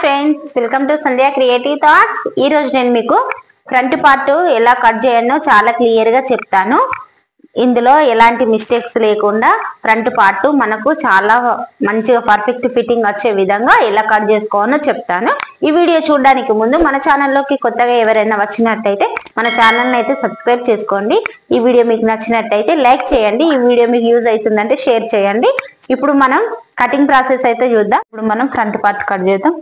Friends, welcome to Sandhya creative thoughts. ఈ రోజు నేను మీకు ఫ్రంట్ పార్ట్ ఎలా కట్ చేయాలో చాలా క్లియర్ గా చెప్తాను. ఇందులో ఎలాంటి మిస్టేక్స్ లేకుండా ఫ్రంట్ పార్ట్ మనకు చాలా మంచిగా పర్ఫెక్ట్ ఫిట్టింగ్ వచ్చే విధంగా ఎలా కట్ చేసుకోవాలో చెప్తాను. ఈ వీడియో చూడడానికి ముందు మన ఛానల్లోకి కొత్తగా ఎవరైనా వచ్చినట్టయితే మన ఛానల్ని అయితే సబ్స్క్రైబ్ చేసుకోండి. ఈ వీడియో మీకు నచ్చినట్టయితే లైక్ చేయండి. ఈ వీడియో మీకు యూజ్ అవుతుందంటే షేర్ చేయండి. ఇప్పుడు మనం కటింగ్ ప్రాసెస్ అయితే చూద్దాం. ఇప్పుడు మనం ఫ్రంట్ పార్ట్ కట్ చేద్దాం.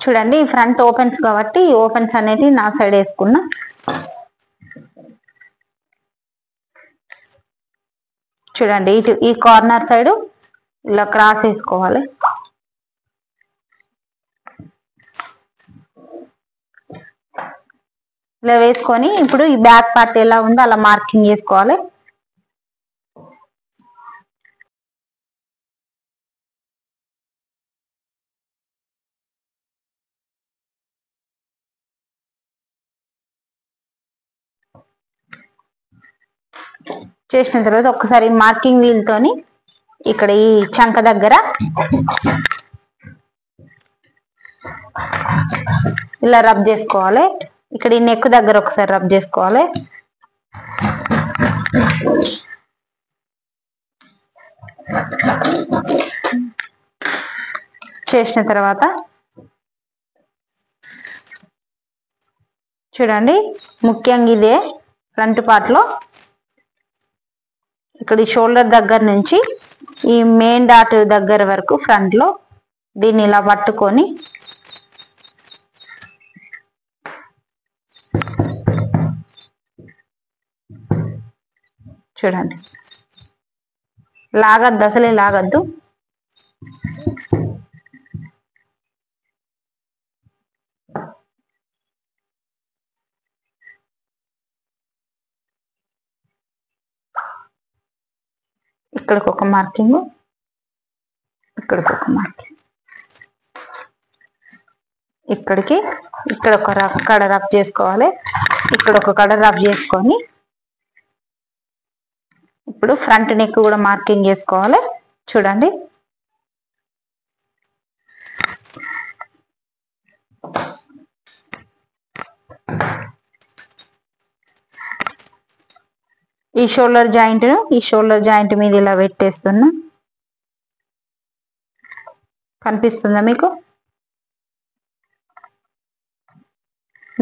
చూడండి, ఫ్రంట్ ఓపెన్స్ కాబట్టి ఓపెన్స్ అనేది నా సైడ్ వేసుకున్నా. చూడండి, ఇటు ఈ కార్నర్ సైడ్ ఇలా క్రాస్ వేసుకోవాలి. ఇలా వేసుకొని ఇప్పుడు ఈ బ్యాక్ పార్ట్ ఎలా ఉందో అలా మార్కింగ్ చేసుకోవాలి. చేసిన తర్వాత ఒక్కసారి మార్కింగ్ వీల్ తోని ఇక్కడ ఈ చంక దగ్గర ఇలా రబ్ చేసుకోవాలి. ఇక్కడ ఈ నెక్ దగ్గర ఒకసారి రబ్ చేసుకోవాలి. చేసిన తర్వాత చూడండి, ముఖ్యంగా ఇదే ఫ్రంట్ పార్ట్ లో ఇక్కడ ఈ షోల్డర్ దగ్గర నుంచి ఈ మెయిన్ డాట్ దగ్గర వరకు ఫ్రంట్ లో దీన్ని ఇలా పట్టుకొని చూడండి, లాగద్దు, అసలే లాగద్దు. ఇక్కడికి ఒక మార్కింగ్, ఇక్కడికి ఒక మార్కింగ్, ఇక్కడికి ఇక్కడ ఒక కడ రబ్ చేసుకోవాలి. ఇక్కడ ఒక కడ రబ్ చేసుకొని ఇప్పుడు ఫ్రంట్ నెక్ కూడా మార్కింగ్ చేసుకోవాలి. చూడండి, ఈ షోల్డర్ జాయింట్ మీద ఇలా పెట్టేస్తున్నా. కనిపిస్తుందా మీకు?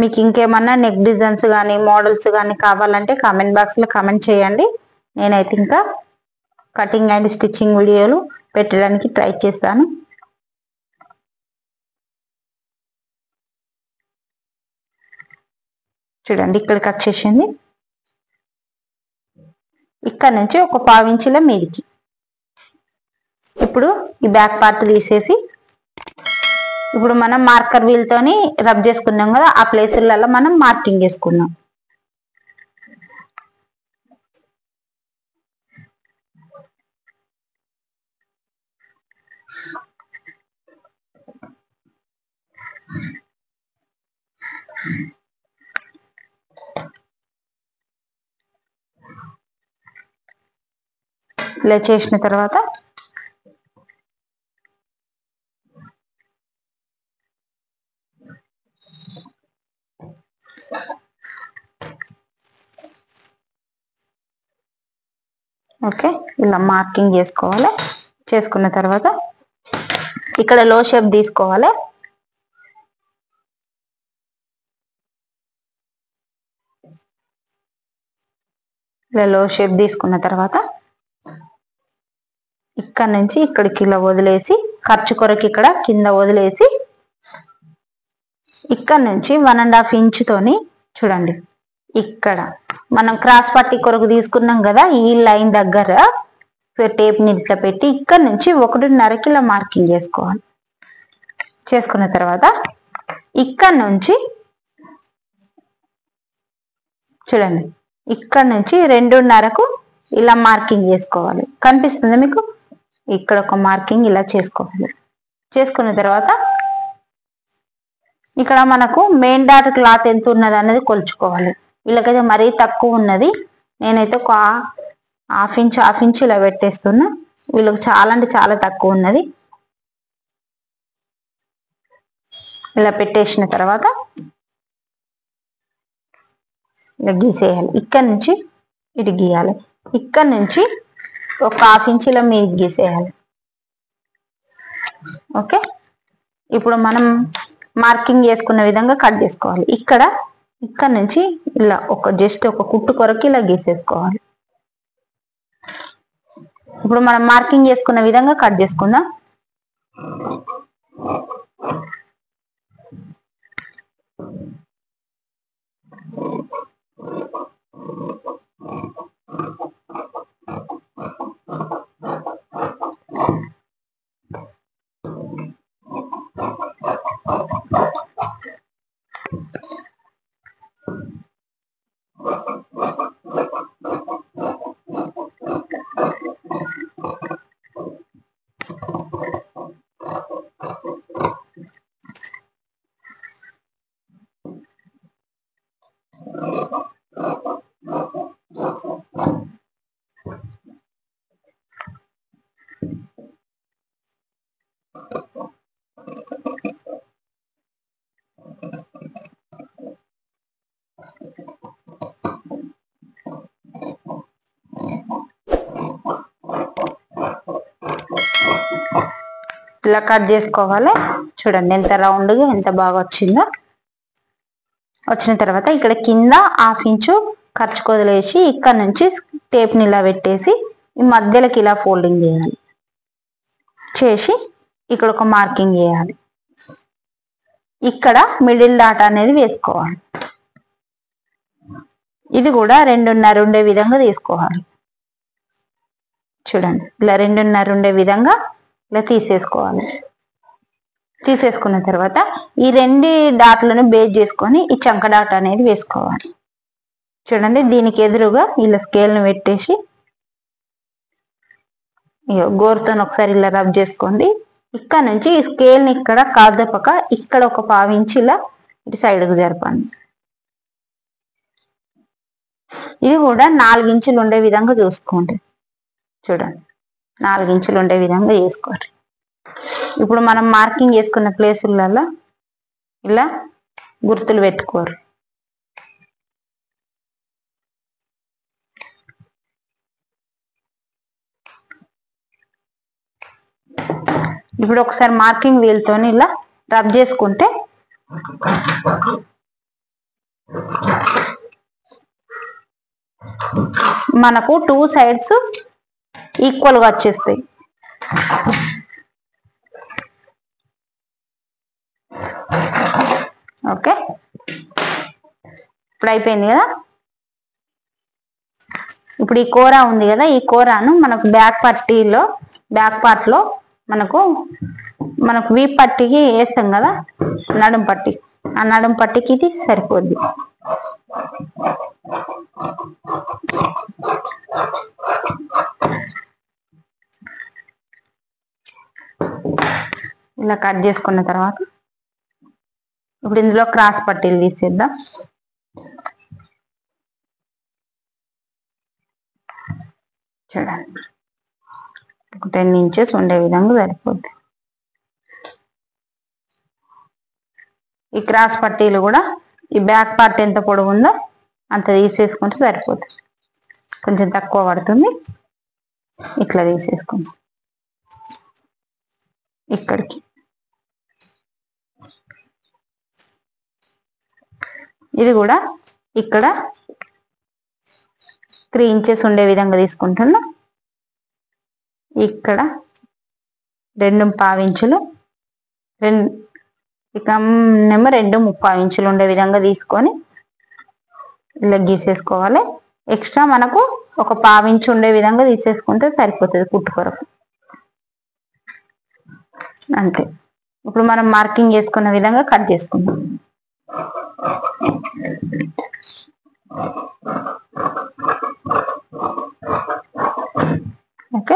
మీకు ఇంకేమన్నా నెక్ డిజైన్స్ కానీ మోడల్స్ కానీ కావాలంటే కామెంట్ బాక్స్ లో కామెంట్ చేయండి. నేనైతే ఇంకా కటింగ్ అండ్ స్టిచ్చింగ్ వీడియోలు పెట్టడానికి ట్రై చేస్తాను. చూడండి, ఇక్కడికి వచ్చేసింది. ఇక్కడ నుంచి ఒక 1/2 ఇంచుల మీదికి ఇప్పుడు ఈ బ్యాక్ పార్ట్ తీసేసి ఇప్పుడు మనం మార్కర్ వీల్ తోని రబ్ చేసుకున్నాం కదా, ఆ ప్లేసులలో మనం మార్కింగ్ చేసుకున్నాం. ఇలా చేసిన తర్వాత ఓకే, ఇలా మార్కింగ్ చేసుకోవాలి. చేసుకున్న తర్వాత ఇక్కడ లో షేప్ తీసుకోవాలి. ఇలా లో షేప్ తీసుకున్న తర్వాత ఇక్కడ నుంచి ఇక్కడికి ఇలా వదిలేసి ఖర్చు కొరకు ఇక్కడ కింద వదిలేసి ఇక్కడ నుంచి 1.5 ఇంచుతోని చూడండి, ఇక్కడ మనం క్రాస్ పట్టి కొరకు తీసుకున్నాం కదా, ఈ లైన్ దగ్గర టేప్ ని ఇట్లా పెట్టి ఇక్కడ నుంచి 1.5కి ఇలా మార్కింగ్ చేసుకోవాలి. చేసుకున్న తర్వాత ఇక్కడ నుంచి చూడండి, ఇక్కడ నుంచి 2.5కు ఇలా మార్కింగ్ చేసుకోవాలి. కనిపిస్తుంది మీకు? ఇక్కడ ఒక మార్కింగ్ ఇలా చేసుకోవాలి. చేసుకున్న తర్వాత ఇక్కడ మనకు మెయిన్ డాట్ క్లాత్ ఎంత ఉన్నది అనేది కొలుచుకోవాలి. వీళ్ళకైతే మరీ తక్కువ ఉన్నది, నేనైతే ఒక 1/2 ఇంచ్ ఇలా పెట్టేస్తున్నా. వీళ్ళకి చాలా అంటే చాలా తక్కువ ఉన్నది. ఇలా పెట్టేసిన తర్వాత ఇలా గీసేయాలి. ఇక్కడ నుంచి ఇటు గీయాలి. ఇక్కడ నుంచి ఒక 1/2 ఇంచ్ ఇలా మీకు గీసేయాలి. ఓకే, ఇప్పుడు మనం మార్కింగ్ చేసుకున్న విధంగా కట్ చేసుకోవాలి. ఇక్కడ నుంచి ఇలా జస్ట్ ఒక కుట్టు కొరకు ఇలా గీసేసుకోవాలి. ఇప్పుడు మనం మార్కింగ్ చేసుకున్న విధంగా కట్ చేసుకుందాం. ఇలా కట్ చేసుకోవాలి. చూడండి ఎంత రౌండ్గా ఎంత బాగా వచ్చిందో. వచ్చిన తర్వాత ఇక్కడ కింద 1/2 ఇంచు ఖర్చు వదిలేసి ఇక్కడ నుంచి టేప్ని ఇలా పెట్టేసి ఈ మధ్యలోకి ఇలా ఫోల్డింగ్ చేయాలి. చేసి ఇక్కడ ఒక మార్కింగ్ చేయాలి. ఇక్కడ మిడిల్ డాట్ అనేది వేసుకోవాలి. ఇది కూడా 2.5 ఉండే విధంగా తీసుకోవాలి. చూడండి ఇలా 2.5 ఉండే విధంగా ఇలా తీసేసుకోవాలి. తీసేసుకున్న తర్వాత ఈ 2 డాట్లను బేస్ చేసుకొని ఈ చంక డాట్ అనేది వేసుకోవాలి. చూడండి దీనికి ఎదురుగా ఇలా స్కేల్ని పెట్టేసి గోరుతో ఒకసారి ఇలా రబ్ చేసుకోండి. ఇక్కడ నుంచి ఈ స్కేల్ని ఇక్కడ కాదపక ఇక్కడ ఒక 1/2 ఇంచ్ ఇలా ఇటు సైడ్కు జరపండి. ఇది కూడా 4 ఇంచులు ఉండే విధంగా చూసుకోండి. చూడండి 4 ఇంచులు ఉండే విధంగా చేసుకోండి. ఇప్పుడు మనం మార్కింగ్ చేసుకున్న ప్లేసులలో ఇలా గుర్తులు పెట్టుకోరు. ఇప్పుడు ఒకసారి మార్కింగ్ వీల్తో ఇలా రబ్ చేసుకుంటే మనకు 2 సైడ్స్ ఈక్వల్గా వచ్చేస్తాయి. ఓకే, ఇప్పుడు అయిపోయింది కదా. ఇప్పుడు ఈ కూర ఉంది కదా, ఈ కూరను మనకు బ్యాక్ పార్ట్లో మనకు వీప్ పట్టికి వేస్తాం కదా, నడుం పట్టి, ఆ నడుం పట్టికి ఇది సరిపోద్ది. ఇలా కట్ చేసుకున్న తర్వాత ఇప్పుడు ఇందులో క్రాస్ పట్టీలు తీసేద్దాం. చూడండి 10 ఇంచెస్ ఉండే విధంగా సరిపోద్ది. ఈ క్రాస్ పట్టీలు కూడా ఈ బ్యాక్ పార్ట్ ఎంత పొడవు ఉందో అంత తీసేసుకుంటే సరిపోతుంది. కొంచెం తక్కువ పడుతుంది, ఇట్లా తీసేసుకుందాం. ఇక్కడికి ఇది కూడా ఇక్కడ 3 ఇంచెస్ ఉండే విధంగా తీసుకుంటున్నా. ఇక్కడ 2.5 ఇంచులు, ఇక్కడ 2.5 ఇంచులు ఉండే విధంగా తీసుకొని ఇలా గీసేసుకోవాలి. ఎక్స్ట్రా మనకు ఒక 1/2 ఇంచు ఉండే విధంగా తీసేసుకుంటే సరిపోతుంది కుట్టు కొరకు. అంతే. ఇప్పుడు మనం మార్కింగ్ చేసుకున్న విధంగా కట్ చేసుకుందాం. ఓకే,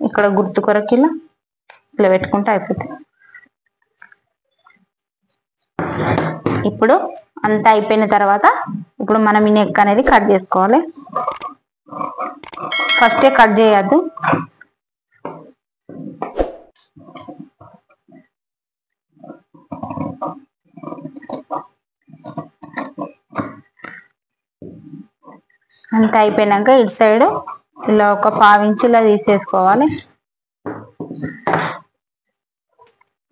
ఇక్కడ గుర్తు కొరకు ఇలా పెట్టుకుంటే అయిపోతుంది. ఇప్పుడు అంతా అయిపోయిన తర్వాత ఇప్పుడు మనం ఈ నెక్ అనేది కట్ చేసుకోవాలి. ఫస్టే కట్ చేయొద్దు. అంత అయిపోయినాక ఇటు సైడ్ ఇలా ఒక 1/2 ఇంచు ఇలా తీసేసుకోవాలి.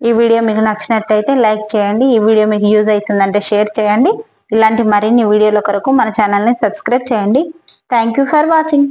ఈ వీడియో మీకు నచ్చినట్టయితే లైక్ చేయండి. ఈ వీడియో మీకు యూజ్ అవుతుందంటే షేర్ చేయండి. ఇలాంటి మరిన్ని వీడియోల కొరకు మన ఛానల్ని సబ్స్క్రైబ్ చేయండి. Thank you for watching.